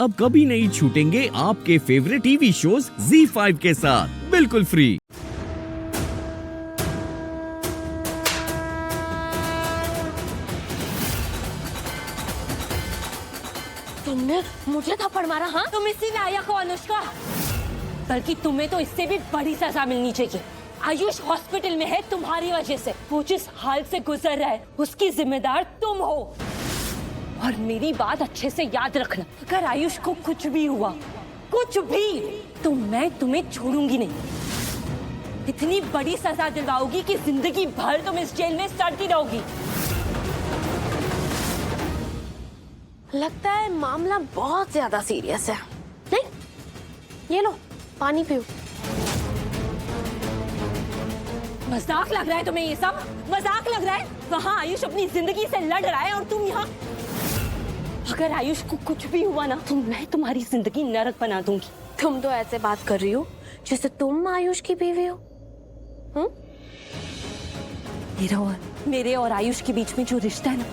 अब कभी नहीं छूटेंगे आपके फेवरेट टीवी शोज ZEE5 के साथ बिल्कुल फ्री। तुमने मुझे थप्पड़ मारा? हाँ, तुम इसी लायक हो अनुष्का, बल्कि तुम्हें तो इससे भी बड़ी सजा मिलनी चाहिए। आयुष हॉस्पिटल में है तुम्हारी वजह से। वो जिस हाल से गुजर रहा है उसकी जिम्मेदार तुम हो। और मेरी बात अच्छे से याद रखना, अगर आयुष को कुछ भी हुआ, कुछ भी, तो मैं तुम्हें छोड़ूंगी नहीं। इतनी बड़ी सजा दिलवाओगी कि जिंदगी भर तुम इस जेल में सड़ती रहोगी। लगता है मामला बहुत ज्यादा सीरियस है। नहीं, ये लो पानी पियो। मजाक लग रहा है तुम्हें? ये सब मजाक लग रहा है? वहाँ आयुष अपनी जिंदगी से लड़ रहा है और तुम यहाँ। अगर आयुष को कुछ भी हुआ ना, तो मैं तुम्हारी जिंदगी नरक बना दूंगी। तुम तो ऐसे बात कर रही हो जैसे तुम आयुष की बीवी हो। मेरे और आयुष के बीच में जो रिश्ता है ना,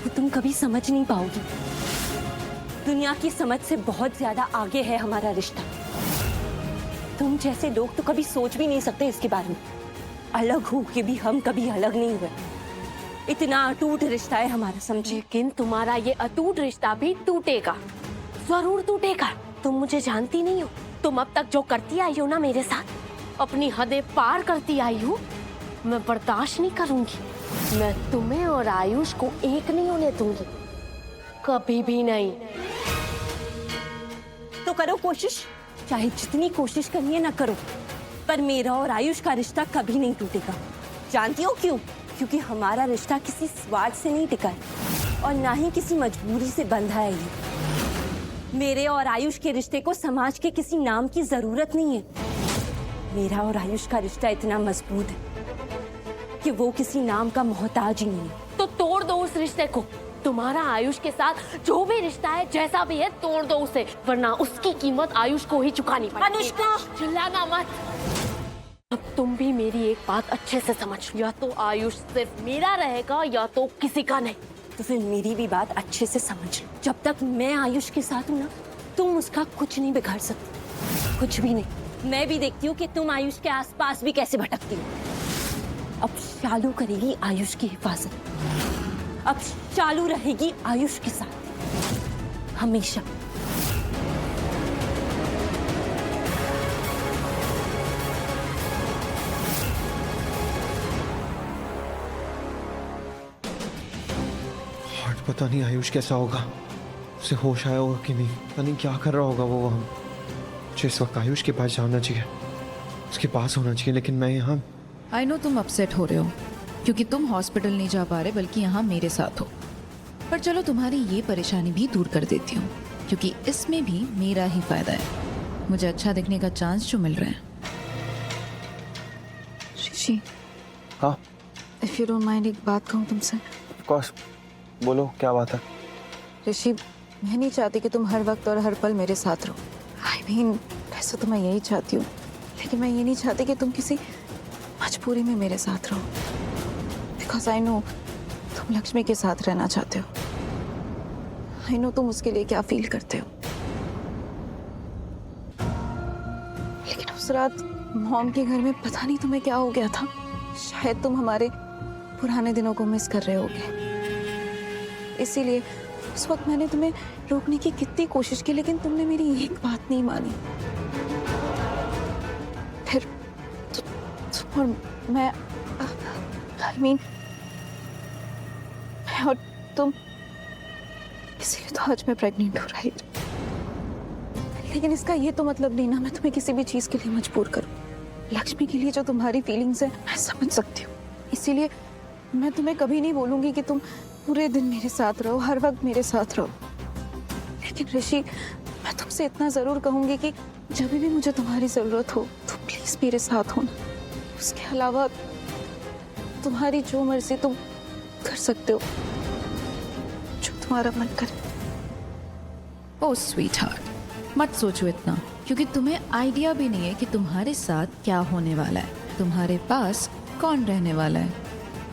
वो तुम कभी समझ नहीं पाओगी। दुनिया की समझ से बहुत ज्यादा आगे है हमारा रिश्ता। तुम जैसे लोग तो कभी सोच भी नहीं सकते इसके बारे में। अलग हो के भी हम कभी अलग नहीं हुए। इतना अटूट रिश्ता है हमारा, समझे? लेकिन तुम्हारा ये अटूट रिश्ता भी टूटेगा, जरूर टूटेगा। तुम मुझे जानती नहीं हो। तुम अब तक जो करती आई हो ना मेरे साथ, अपनी हदें पार करती आई हो, मैं बर्दाश्त नहीं करूंगी। मैं तुम्हें और आयुष को एक नहीं होने दूंगी, कभी भी नहीं। तो करो कोशिश, चाहे जितनी कोशिश करनी है ना करो, पर मेरा और आयुष का रिश्ता कभी नहीं टूटेगा। जानती हो क्यों? क्योंकि हमारा रिश्ता किसी स्वार्थ से नहीं टिका है और ना ही किसी मजबूरी से बंधा है। ये मेरे और आयुष के रिश्ते को समाज के किसी नाम की जरूरत नहीं है। मेरा और आयुष का रिश्ता इतना मजबूत है कि वो किसी नाम का मोहताज ही नहीं है। तो तोड़ दो उस रिश्ते को। तुम्हारा आयुष के साथ जो भी रिश्ता है, जैसा भी है, तोड़ दो उसे, वरना उसकी कीमत आयुष को ही चुकानी पड़ेगी। अनुष्का, चिल्लाना मत। अब तुम भी मेरी एक बात अच्छे से समझ, या तो आयुष सिर्फ मेरा रहेगा या तो किसी का नहीं। तो फिर मेरी भी बात अच्छे से समझ लो। जब तक मैं आयुष के साथ हूँ ना, तुम उसका कुछ नहीं बिगाड़ सकती, कुछ भी नहीं। मैं भी देखती हूँ कि तुम आयुष के आसपास भी कैसे भटकती हो। अब शालू करेगी आयुष की हिफाजत। अब शालू रहेगी आयुष के साथ हमेशा। आज पता नहीं आयुष कैसा होगा, उसे होश आया होगा कि नहीं, पता नहीं क्या कर रहा होगा वो वहाँ। मुझे इस वक्त आयुष के पास जाना चाहिए, उसके पास होना चाहिए, लेकिन मैं यहाँ। आई नो तुम अपसेट हो रहे हो क्योंकि तुम हॉस्पिटल नहीं जा पा रहे बल्कि यहाँ मेरे साथ हो। पर चलो तुम्हारी ये परेशानी भी दूर कर देती हूँ, क्योंकि इसमें भी मेरा ही फायदा है। मुझे अच्छा दिखने का चांस जो मिल रहा है। ऋषि, हाँ इफ यू डोंट माइंड, एक बात कहूँ तुमसे। ऑफ कोर्स, बोलो क्या बात है। ऋषि, मैं नहीं चाहती कि तुम हर वक्त और हर पल मेरे साथ रहो। आई मीन, वैसे तो मैं यही चाहती हूँ, लेकिन मैं ये नहीं चाहती कि तुम किसी मजबूरी में मेरे साथ रहो। बिकॉज आई नो तुम लक्ष्मी के साथ रहना चाहते हो। आई नो तुम उसके लिए क्या फील करते हो। लेकिन उस रात मॉम के घर में पता नहीं तुम्हें क्या हो गया था। शायद तुम हमारे पुराने दिनों को मिस कर रहे होगे। इसीलिए उस वक्त मैंने तुम्हें रोकने की कितनी कोशिश की, लेकिन तुमने मेरी एक बात नहीं मानी। फिर तुम और मैं, आई मीन मैं और तुम, इसीलिए तो आज मैं प्रेग्नेंट हूँ, राइट? लेकिन इसका ये तो मतलब नहीं ना मैं तुम्हें किसी भी चीज के लिए मजबूर करूँ। लक्ष्मी के लिए जो तुम्हारी फीलिंग्स है मैं समझ सकती हूँ, इसीलिए मैं तुम्हें कभी नहीं बोलूंगी कि तुम पूरे दिन मेरे साथ रहो, हर वक्त मेरे साथ रहो। लेकिन ऋषि, मैं तुमसे इतना जरूर कहूंगी कि जब भी मुझे तुम्हारी जरूरत हो तो प्लीज मेरे साथ होना। उसके अलावा तुम्हारी जो मर्जी तुम कर सकते हो, जो तुम्हारा मन करे। ओ स्वीट हार्ट, मत सोचो इतना, क्योंकि तुम्हें आइडिया भी नहीं है कि तुम्हारे साथ क्या होने वाला है, तुम्हारे पास कौन रहने वाला है।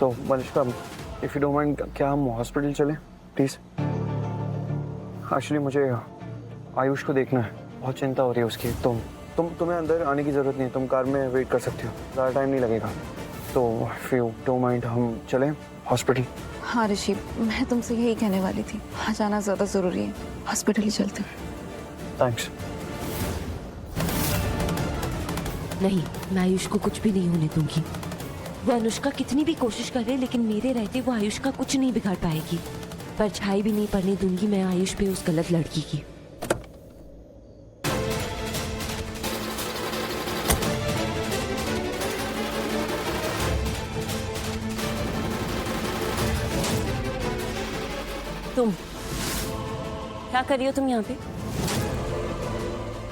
तो Manisha, if you don't mind, क्या हम हॉस्पिटल चलें प्लीज? एक्चुअली मुझे आयुष को देखना है, बहुत चिंता हो रही है उसकी। तुम्हें अंदर आने की जरूरत नहीं है, तुम कार में वेट कर सकती हो, ज़्यादा टाइम नहीं लगेगा। तो इफ यू डोंट माइंड हम चलें हॉस्पिटल? हाँ ऋषि, मैं तुमसे यही कहने वाली थी, वहाँ जाना ज़्यादा ज़रूरी है, हॉस्पिटल ही चलते हैं। थैंक्स। नहीं, मैं आयुष को कुछ भी नहीं होने दूंगी। वो अनुष्का कितनी भी कोशिश करे, लेकिन मेरे रहते वो आयुष का कुछ नहीं बिगाड़ पाएगी। परछाई भी नहीं पड़ने दूंगी मैं आयुष पे उस गलत लड़की की। तुम क्या कर रही हो तुम यहाँ पे?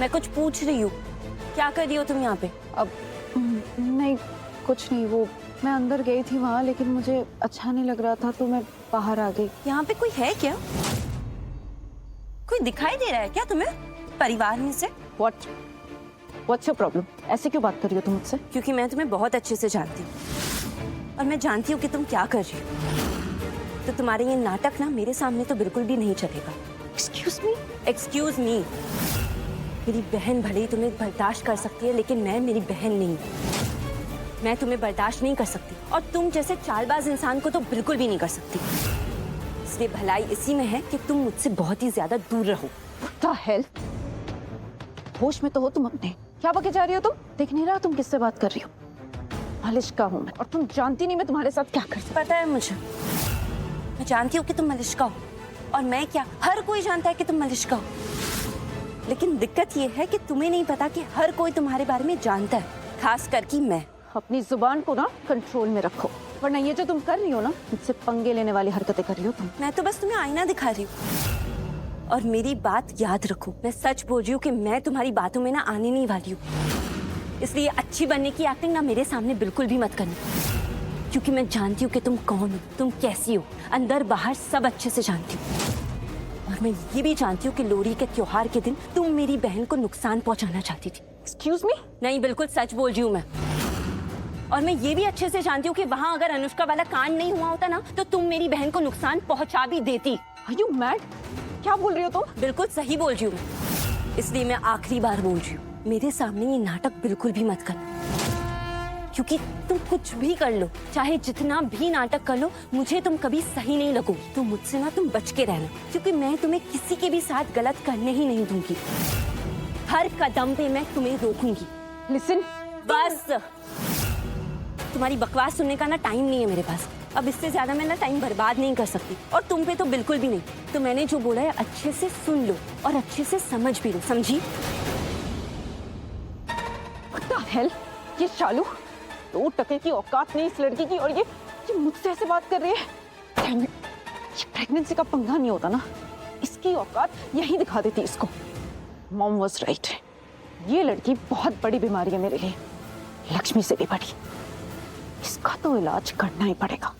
मैं कुछ पूछ रही हूँ, क्या कर रही हो तुम यहाँ पे? अब नहीं, कुछ नहीं, वो मैं अंदर गई थी वहाँ, लेकिन मुझे अच्छा नहीं लग रहा था तो मैं बाहर आ गई। यहाँ पे कोई है क्या? कोई दिखाई दे रहा है क्या तुम्हें परिवार में से? What's your problem? ऐसे क्यों बात कर रही हो तुम मुझसे? क्योंकि मैं तुम्हें बहुत अच्छे से जानती हूँ और मैं जानती हूँ कि तुम क्या कर रही हो। तो तुम्हारे ये नाटक ना मेरे सामने तो बिल्कुल भी नहीं चलेगा। Excuse me. मेरी बहन भले ही तुम्हें बर्दाश्त कर सकती है, लेकिन मैं मेरी बहन नहीं। मैं तुम्हें बर्दाश्त नहीं कर सकती और तुम जैसे चालबाज इंसान को तो बिल्कुल भी नहीं कर सकती। इसलिए भलाई इसी में है कि तुम मुझसे बहुत ही ज्यादा दूर रहो। What the hell? होश में तो हो तुम अपने, क्या बके जा रही हो तुम? देख नहीं रहा तुम किससे बात कर रही हो? मालिश का हूँ मैं और तुम जानती नहीं मैं तुम्हारे साथ क्या कर सकती। पता है मुझे, मैं जानती हूँ कि तुम मलिश्का हो और मैं क्या, हर कोई जानता है कि तुम मलिश्का हो। लेकिन दिक्कत ये है कि तुम्हें नहीं पता कि हर कोई तुम्हारे बारे में जानता है, खास करके मैं। अपनी जुबान को ना कंट्रोल में रखो, वरना ये जो तुम कर रही हो ना, मुझसे पंगे लेने वाली हरकतें कर रही हो तुम। मैं तो बस तुम्हें आईना दिखा रही हूँ और मेरी बात याद रखो, मैं सच बोल रही हूँ कि मैं तुम्हारी बातों में ना आने नहीं वाली हूँ। इसलिए अच्छी बनने की एक्टिंग ना मेरे सामने बिल्कुल भी मत करना, क्योंकि मैं जानती हूँ कि तुम कौन हो, तुम कैसी हो, अंदर बाहर सब अच्छे से जानती हूँ। और मैं ये भी जानती हूँ कि लोहड़ी के त्योहार के दिन तुम मेरी बहन को नुकसान पहुंचाना चाहती थी। Excuse me? नहीं, बिल्कुल सच बोल रही हूँ मैं। और मैं ये भी अच्छे से जानती हूँ कि वहाँ अगर अनुष्का वाला कांड नहीं हुआ होता ना, तो तुम मेरी बहन को नुकसान पहुंचा भी देती। Are you mad? क्या बोल रही हो तुम? बिल्कुल सही बोल रही हूँ मैं। इसलिए मैं आखिरी बार बोल रही हूँ, मेरे सामने ये नाटक बिल्कुल भी मत करना, क्योंकि तुम कुछ भी कर लो, चाहे जितना भी नाटक कर लो, मुझे तुम कभी सही नहीं लगोगी। तो मुझसे ना तुम बच के रहना, क्योंकि मैं तुम्हें किसी के भी साथ गलत करने ही नहीं दूंगी। हर कदम पे मैं तुम्हें रोकूंगी। Listen, बस, तुम्हारी बकवास सुनने का ना टाइम नहीं है मेरे पास। अब इससे ज्यादा मैं ना टाइम बर्बाद नहीं कर सकती, और तुम पे तो बिल्कुल भी नहीं। तो मैंने जो बोला है अच्छे से सुन लो और अच्छे से समझ भी लो, समझी? What the hell? ये शालू, 2 टके की औकात नहीं इस लड़की की, और ये मुझसे ऐसे बात कर रही है। Damn it. ये प्रेगनेंसी का पंगा नहीं होता ना, इसकी औकात यही दिखा देती इसको। मॉम वाज राइट, ये लड़की बहुत बड़ी बीमारी है मेरे लिए, लक्ष्मी से भी बड़ी। इसका तो इलाज करना ही पड़ेगा।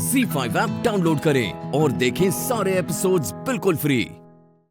Z5 ऐप डाउनलोड करें और देखें सारे एपिसोड्स बिल्कुल फ्री।